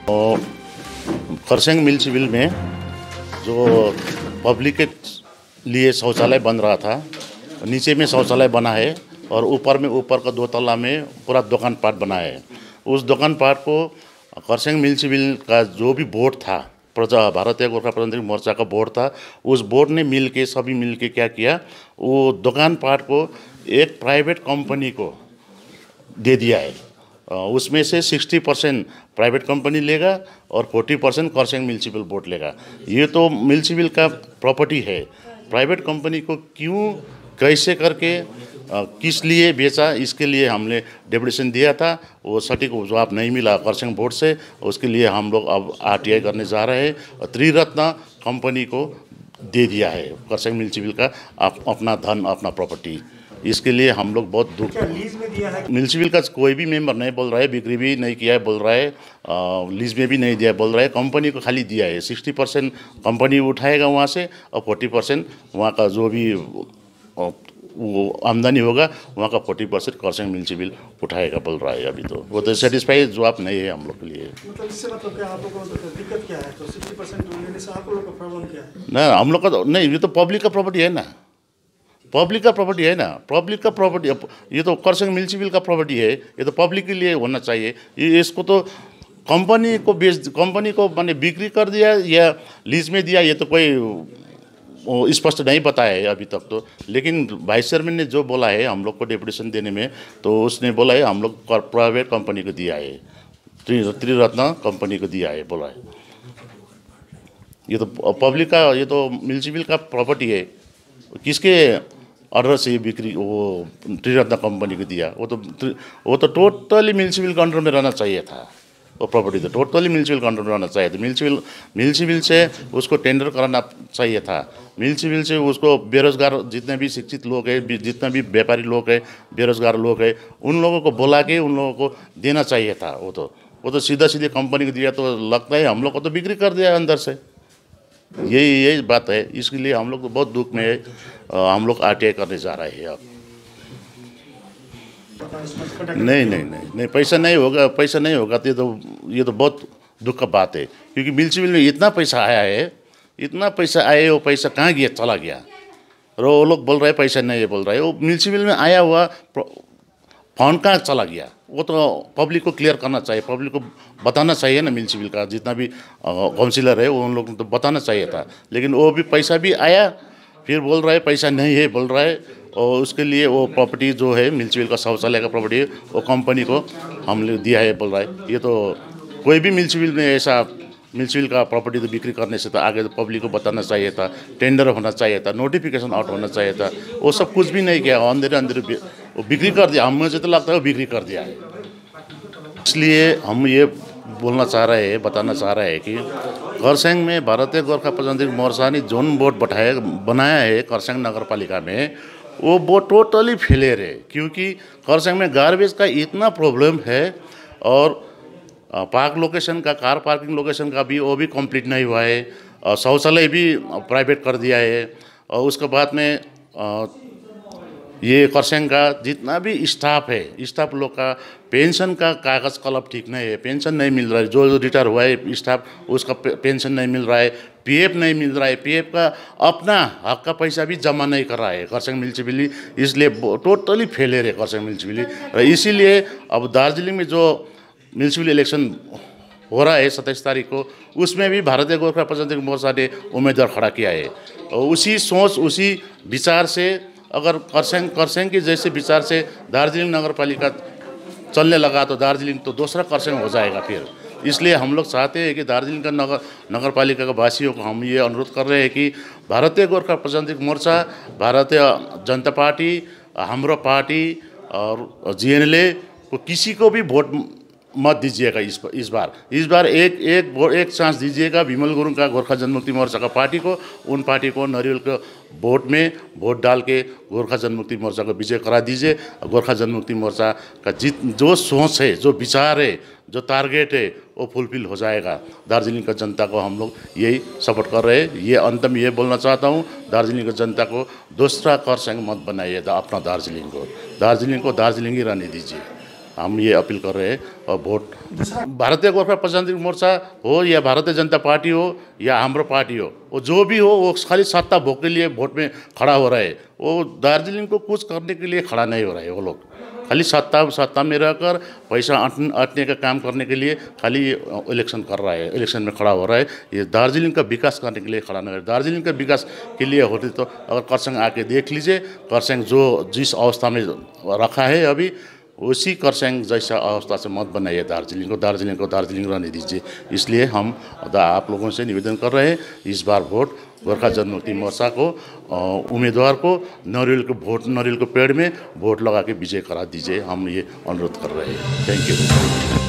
और खरसिंग म्यूनिसिपल में जो पब्लिक के लिए शौचालय बन रहा था, नीचे में शौचालय बना है और ऊपर का 2 तल्ला में पूरा दुकान पाट बना है। उस दुकान पाट को खरसिंग म्यूनिसिपल का जो भी बोर्ड था, भारतीय गोरखा प्रजातंत्र मोर्चा का बोर्ड था, उस बोर्ड ने सभी मिल के क्या किया, वो दुकान पाट को एक प्राइवेट कंपनी को दे दिया है। उसमें से 60% प्राइवेट कंपनी लेगा और 40% खरसिंग म्यूनिसिपल बोर्ड लेगा। ये तो म्यूनिसिपल का प्रॉपर्टी है। प्राइवेट कंपनी को क्यों, कैसे करके, किस लिए बेचा, इसके लिए हमने डेपुटेशन दिया था। वो सटीक जवाब नहीं मिला खरसिंग बोर्ड से। उसके लिए हम लोग अब RTI करने जा रहे हैं और त्रिरत्न कंपनी को दे दिया है खरसिंग म्यूनिसिपल का अपना धन, अपना प्रॉपर्टी। इसके लिए हम लोग बहुत दुख। म्यूनिसिपल का कोई भी मेंबर नहीं बोल रहा है, बिक्री भी नहीं किया है बोल रहा है, लीज में भी नहीं दिया बोल रहा है, कंपनी को खाली दिया है। 60% कंपनी उठाएगा वहाँ से और 40% वहाँ का जो भी वो आमदनी होगा वहाँ का 40% खरसिंग म्यूनिसिपल उठाएगा बोल रहा है। अभी तो वो तो सेटिस्फाई जवाब नहीं है हम लोग के लिए। मतलब इससे मतलब क्या आप लोगों को दिक्कत क्या है? तो 60% लेने से आप लोगों का प्रॉब्लम क्या है? ना, हम लोग का तो नहीं, ये तो पब्लिक का प्रॉपर्टी है ना, पब्लिक का प्रॉपर्टी है ना, पब्लिक का प्रॉपर्टी। ये तो खरसिंग म्यूनिसिपल का प्रॉपर्टी है, ये तो पब्लिक के लिए होना चाहिए। इसको तो कंपनी को मैंने बिक्री कर दिया या लीज में दिया, ये तो कोई स्पष्ट नहीं बताया है अभी तक तो। लेकिन वाइस चेयरमैन ने जो बोला है हम लोग को डेपुटेशन देने में, तो उसने बोला है हम लोग प्राइवेट कंपनी को दिया है, त्रिरत्न कंपनी को दिया है बोला है। ये तो पब्लिक का, ये तो म्यूनिसिपल का प्रॉपर्टी है। किसके ऑर्डर से ये बिक्री वो त्रिरत्न कंपनी को दिया? वो तो टोटली म्यूनिसिपल के अंडर में रहना चाहिए था। वो प्रॉपर्टी तो टोटली म्यूनिसिपल के अंडर में रहना चाहिए था। म्यूनिसिपल से उसको टेंडर कराना चाहिए था। म्यूनिसिपल से उसको बेरोजगार जितने भी शिक्षित लोग हैं, जितने भी व्यापारी लोग हैं, बेरोजगार लोग हैं, उन लोगों को बुला के उन लोगों को देना चाहिए था। वो तो सीधे कंपनी को दिया, तो लगता है हम लोग को तो बिक्री कर दिया अंदर से। यही बात है। इसके लिए हम लोग तो बहुत दुख में है। हम लोग RTI करने जा रहे हैं अब। नहीं, पैसा नहीं होगा तो ये तो बहुत दुख का बात है। क्योंकि म्यूनिसिपल में इतना पैसा आया है, वो पैसा कहाँ गया, चला गया। और वो लोग बोल रहे हैं पैसा नहीं है बोल रहे हैं। वो म्यूनिसिपल में आया हुआ फंड कहाँ चला गया, वो तो पब्लिक को क्लियर करना चाहिए, पब्लिक को बताना चाहिए ना। म्यूनिसिपल का जितना भी काउंसिलर है उन लोगों को तो बताना चाहिए था। लेकिन वो भी पैसा भी आया, फिर बोल रहा है पैसा नहीं है बोल रहा है। और उसके लिए वो प्रॉपर्टी जो है म्यूनिसिपल का शौचालय का प्रॉपर्टी है, वो कंपनी को हमने दिया है बोल रहा है। ये तो कोई भी म्यूनिसिपल में ऐसा म्यूनिसिपल का प्रॉपर्टी तो बिक्री करने से तो आगे तो पब्लिक को बताना चाहिए था, टेंडर होना चाहिए था, नोटिफिकेशन आउट होना चाहिए था। वो सब कुछ भी नहीं किया, अंदर वो बिक्री कर दिया। हमें तो लगता है वो बिक्री कर दिया है। इसलिए हम ये बोलना चाह रहे हैं, बताना चाह रहे हैं कि खरसिंग में भारतीय गोरखा प्रजातंत्र मोर्चा ने जोन बोर्ड बनाया है खरसिंग नगर पालिका में, वो बोर्ड टोटली फेलियर है। क्योंकि खरसिंग में गार्बेज का इतना प्रॉब्लम है और पार्क लोकेशन का, कार पार्किंग लोकेशन का भी वो भी कंप्लीट नहीं हुआ है। शौचालय भी प्राइवेट कर दिया है। और उसके बाद में ये खरसिंग का जितना भी स्टाफ है, स्टाफ लोग का पेंशन का कागज़ कलम ठीक नहीं है, पेंशन नहीं मिल रहा है। जो रिटायर हुआ है स्टाफ उसका पेंशन नहीं मिल रहा है, PF नहीं मिल रहा है, PF का अपना हक का पैसा भी जमा नहीं कर रहा है खरसिंग म्यूनिसिपली। इसलिए टोटली फेलियर है खरसिंग म्यूनिसिपली। इसीलिए अब दार्जिलिंग में जो म्यूनिसिपल इलेक्शन हो रहा है 27 तारीख को, उसमें भी भारतीय गोरखा प्रजातंत्र मोर्चा ने उम्मीदवार खड़ा किया है। और उसी सोच, उसी विचार से अगर खरसिंग के जैसे विचार से दार्जिलिंग नगर पालिका चलने लगा तो दार्जिलिंग तो दूसरा खरसिंग हो जाएगा फिर। इसलिए हम लोग चाहते हैं कि दार्जिलिंग का नगर पालिका के वासियों को हम ये अनुरोध कर रहे हैं कि भारतीय गोरखा प्रजातंत्र मोर्चा, भारतीय जनता पार्टी, हाम्रो पार्टी और GNLA को किसी को भी वोट मत दीजिएगा इस बार एक चांस दीजिएगा विमल गुरुङ का गोरखा जनमुक्ति मोर्चा का पार्टी को। उन पार्टी को नरियल के वोट में वोट डाल के गोरखा जनमुक्ति मोर्चा को विजय करा दीजिए। गोरखा जनमुक्ति मोर्चा का जो सोच है, जो विचार है, जो टारगेट है, वो फुलफिल हो जाएगा। दार्जिलिंग का जनता को हम लोग यही सपोर्ट कर रहे हैं। ये अंत में ये बोलना चाहता हूँ, दार्जिलिंग का जनता को दूसरा खरसिंग मत बनाइए अपना दार्जिलिंग को दार्जिलिंग ही रहने दीजिए। हम ये अपील कर रहे हैं। और वोट भारतीय गोरखा प्रजातांत्रिक मोर्चा हो या भारतीय जनता पार्टी हो या हाम्रो पार्टी हो, वो जो भी हो, वो खाली सत्ता भोग के लिए वोट में खड़ा हो रहा है। वो दार्जिलिंग को कुछ करने के लिए खड़ा नहीं हो रहा है। वो लोग खाली सत्ता में रहकर पैसा अटने का काम करने के लिए खाली इलेक्शन कर रहा है, इलेक्शन में खड़ा हो रहा है। ये दार्जिलिंग का विकास करने के लिए खड़ा नहीं है। दार्जिलिंग का विकास के लिए होती तो अगर खरसाङ आके देख लीजिए, खरसाङ जो जिस अवस्था में रखा है अभी, उसी खरसाङ जैसा अवस्था से मत बनाइए दार्जिलिंग को दार्जिलिंग रहने दीजिए। इसलिए हम आप लोगों से निवेदन कर रहे हैं, इस बार वोट गोर्खा जनमुक्ति मोर्चा को उम्मीदवार को नरियल को पेड़ में वोट लगा के विजय करा दीजिए। हम ये अनुरोध कर रहे हैं। Thank you.